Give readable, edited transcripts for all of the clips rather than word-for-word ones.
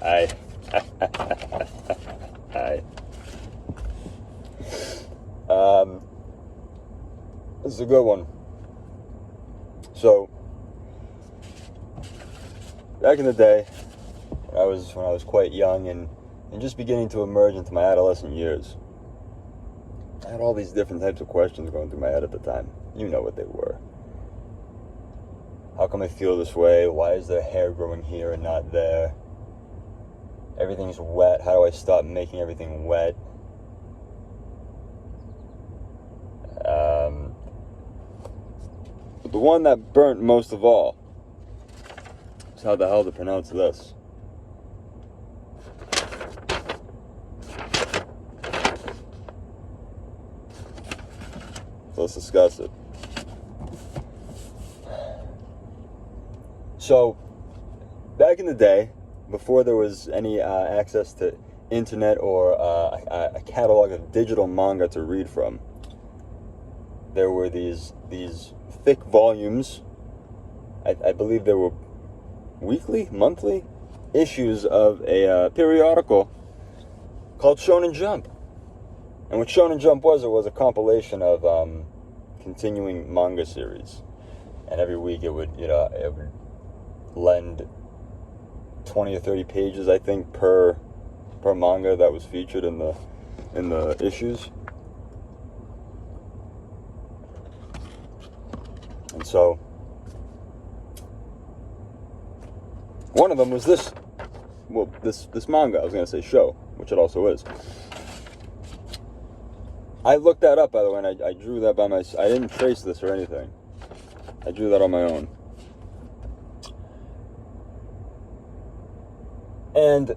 Hi. Hi. This is a good one. So, back in the day, when I was quite young and just beginning to emerge into my adolescent years, I had all these different types of questions going through my head at the time. You know what they were. How come I feel this way? Why is there hair growing here and not there? Everything's wet. How do I stop making everything wet? But the one that burnt most of all is how the hell to pronounce this. So let's discuss it. So, back in the day, before there was any access to internet or a catalog of digital manga to read from, there were these thick volumes. I believe there were weekly, monthly issues of a periodical called Shonen Jump. And what Shonen Jump was, it was a compilation of continuing manga series. And every week it would lend 20 or 30 pages, I think, per manga that was featured in the issues. And so one of them was this manga. I was going to say show, which it also is. I looked that up, by the way, and I drew that by myself. I didn't trace this or anything. I drew that on my own. And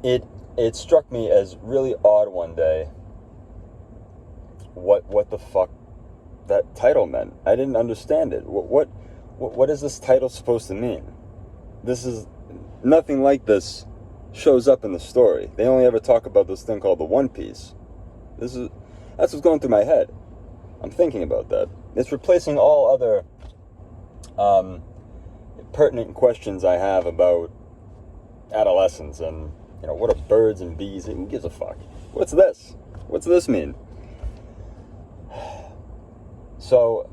it struck me as really odd one day what the fuck that title meant. I didn't understand it. What is this title supposed to mean? This is nothing like this shows up in the story. They only ever talk about this thing called the One Piece. That's what's going through my head. I'm thinking about that. It's replacing all other pertinent questions I have about adolescence and what are birds and bees? Who gives a fuck? What's this? What's this mean? So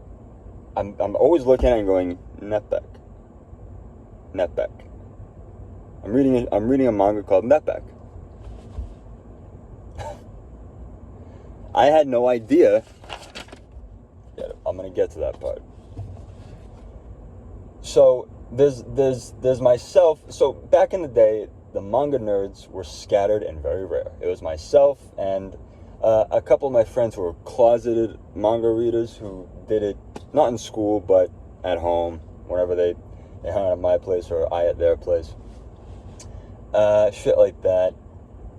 I'm always looking at it and going, NEP EC. I'm reading a manga called NEP EC. I had no idea. Yeah, I'm gonna get to that part. So there's myself. So back in the day, the manga nerds were scattered and very rare. It was myself and a couple of my friends who were closeted manga readers who did it not in school but at home whenever they hung out at my place or I at their place. Shit like that.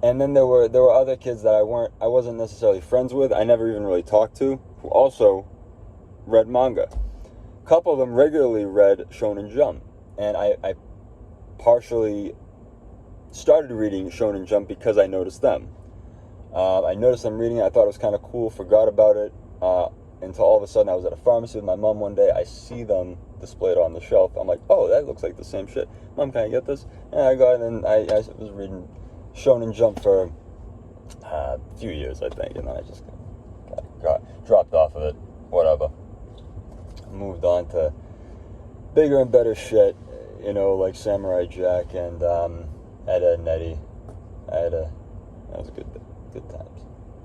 And then there were other kids that I wasn't necessarily friends with. I never even really talked to, who also read manga. A couple of them regularly read Shonen Jump, and I partially started reading Shonen Jump because I noticed them. I noticed them reading it. I thought it was kind of cool. Forgot about it until all of a sudden I was at a pharmacy with my mom one day. I see them displayed on the shelf. I'm like, oh, that looks like the same shit. Mom, can I get this? And I got it, and I was reading Shonen Jump for a few years, I think, and then I just got dropped off of it. Whatever. Moved on to bigger and better shit, like Samurai Jack and Eda and Nettie. That was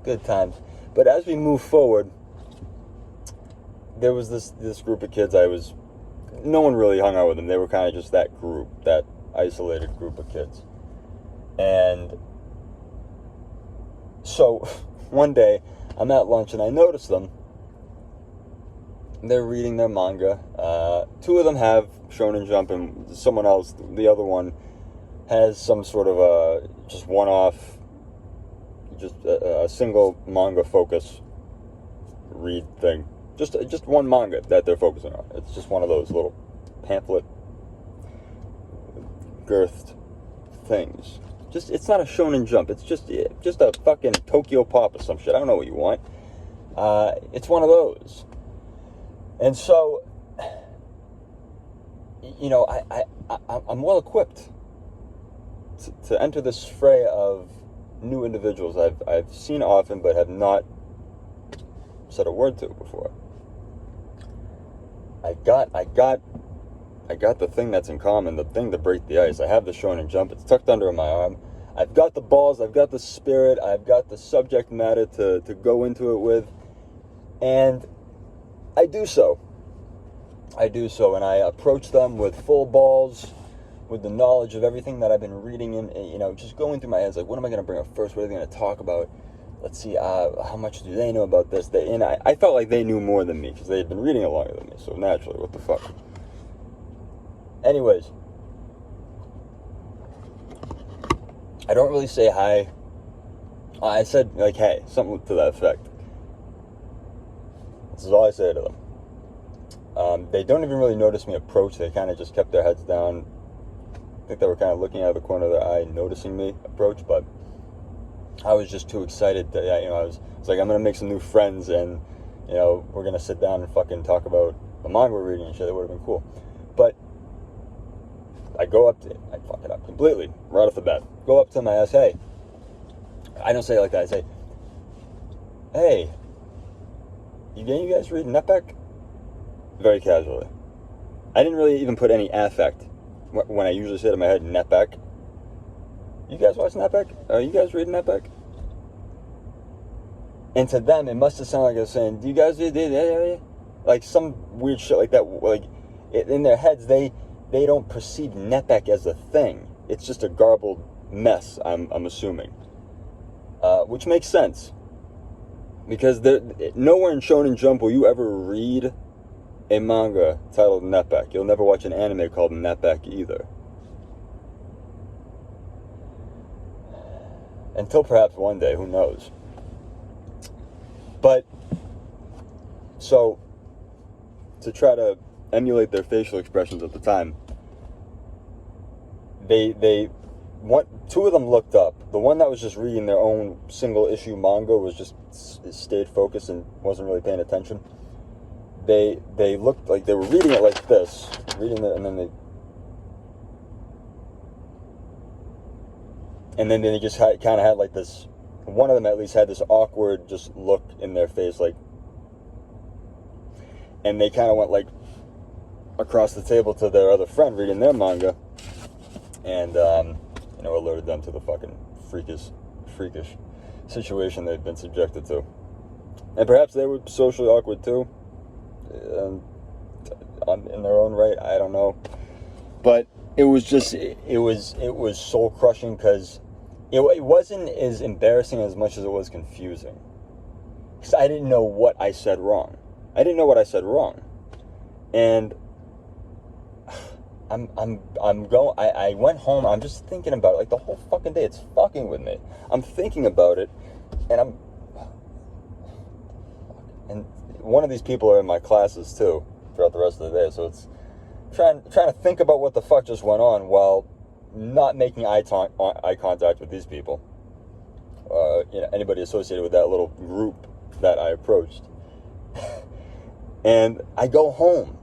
good times. But as we move forward, there was this group of kids. No one really hung out with them. They were kind of just that group, that isolated group of kids. And so one day I'm at lunch and I noticed them. They're reading their manga. Two of them have Shonen Jump, and someone else, the other one, has some sort of a just one-off, just a single manga focus read thing. Just one manga that they're focusing on. It's just one of those little pamphlet girthed things. It's not a Shonen Jump. It's just a fucking Tokyo Pop or some shit. I don't know what you want. It's one of those. And so, I'm well equipped to enter this fray of new individuals I've seen often but have not said a word to before. I got the thing that's in common, the thing to break the ice. I have the Shonen Jump. It's tucked under my arm. I've got the balls. I've got the spirit. I've got the subject matter to go into it with. And I do so. And I approach them with full balls, with the knowledge of everything that I've been reading and, just going through my head, like, what am I going to bring up first? What are they going to talk about? Let's see, how much do they know about this? And I felt like they knew more than me, because they had been reading it longer than me, so naturally, what the fuck? Anyways, I don't really say hi. I said, like, hey, something to that effect. This is all I say to them. They don't even really notice me approach. They kind of just kept their heads down. I think they were kind of looking out of the corner of their eye, noticing me approach, but I was just too excited that, I was like, I'm going to make some new friends, and, we're going to sit down and fucking talk about the manga we're reading and shit. That would have been cool. But I go up to him. I fuck it up completely, right off the bat. Go up to him, I ask, hey. I don't say it like that. I say, hey, you guys read NEP EC? Very casually. I didn't really even put any affect when I usually say to my head, NEP EC. You guys watch NEP EC? Are you guys reading NEP EC? And to them, it must have sounded like I was saying, do you guys read, like some weird shit like that. Like, in their heads, they don't perceive NEP EC as a thing. It's just a garbled mess, I'm assuming. Which makes sense. Because nowhere in Shonen Jump will you ever read a manga titled NEP EC. You'll never watch an anime called NEP EC either. Until perhaps one day, who knows. But, so, to try to emulate their facial expressions at the time, two of them looked up. The one that was just reading their own single issue manga was just stayed focused and wasn't really paying attention. They looked like they were reading it like this, and then they just kind of had like this. One of them at least had this awkward just look in their face, like, and they kind of went like across the table to their other friend reading their manga, and alerted them to the fucking freakish situation they've been subjected to. And perhaps they were socially awkward too, in their own right. I don't know, but it was soul crushing, because it wasn't as embarrassing as much as it was confusing, because I didn't know what I said wrong. And I went home. I'm just thinking about it, like, the whole fucking day. It's fucking with me. I'm thinking about it, and one of these people are in my classes too throughout the rest of the day. So it's trying to think about what the fuck just went on while not making eye contact with these people. Anybody associated with that little group that I approached. And I go home,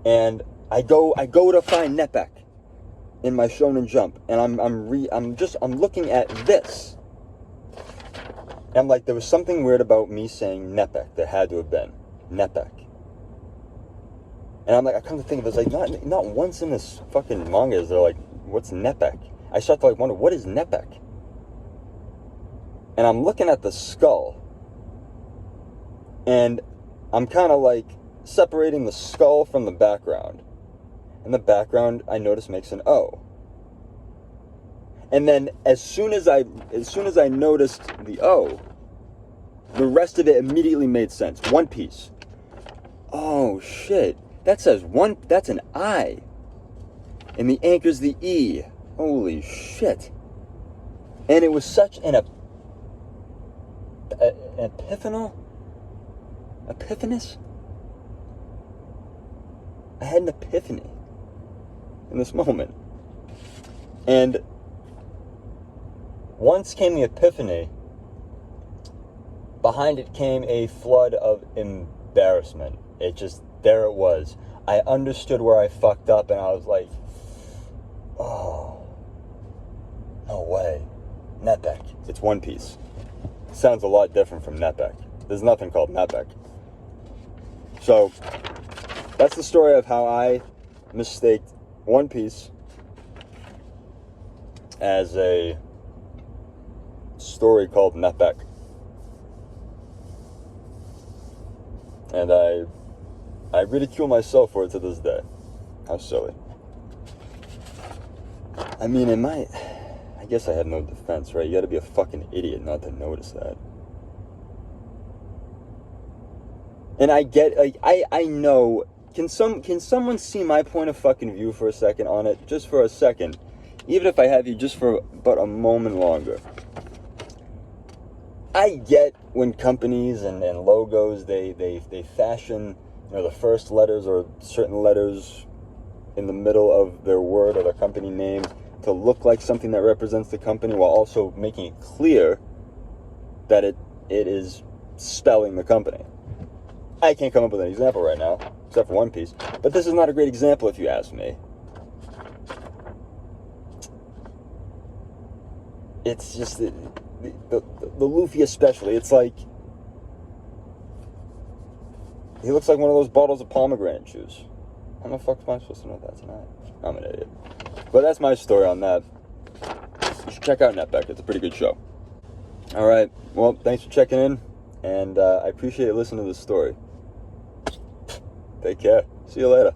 and I go to find NEP EC in my Shonen Jump, and I'm looking at this, and I'm like, there was something weird about me saying NEP EC. There had to have been NEP EC. And I'm like, I come to think of it, it's like, not once in this fucking manga is there like, what's NEP EC? I start to like wonder, what is NEP EC? And I'm looking at the skull, and I'm kind of like separating the skull from the background. And the background, I notice, makes an O. And then as soon as I noticed the O, the rest of it immediately made sense. One piece. Oh shit. That's an I. And the anchor's the E. Holy shit. And it was such an epiphanous? I had an epiphany in this moment. And once came the epiphany, behind it came a flood of embarrassment. There it was. I understood where I fucked up, and I was like, it's One Piece. Sounds a lot different from NEP EC. There's nothing called NEP EC. So, that's the story of how I mistaked One Piece as a story called NEP EC. And I ridicule myself for it to this day. How silly. I mean, I guess I have no defense, right? You gotta be a fucking idiot not to notice that. And I get, like, I know, can someone see my point of fucking view for a second on it? Just for a second. Even if I have you just for but a moment longer. I get when companies and logos, they fashion, the first letters or certain letters in the middle of their word or their company name to look like something that represents the company while also making it clear that it is spelling the company. I can't come up with an example right now, except for One Piece, but this is not a great example if you ask me. It's just the Luffy especially. It's like he looks like one of those bottles of pomegranate juice. How the fuck am I supposed to know that tonight? I'm an idiot. But that's my story on that. You should check out NEP EC. It's a pretty good show. All right. Well, thanks for checking in, and I appreciate you listening to this story. Take care. See you later.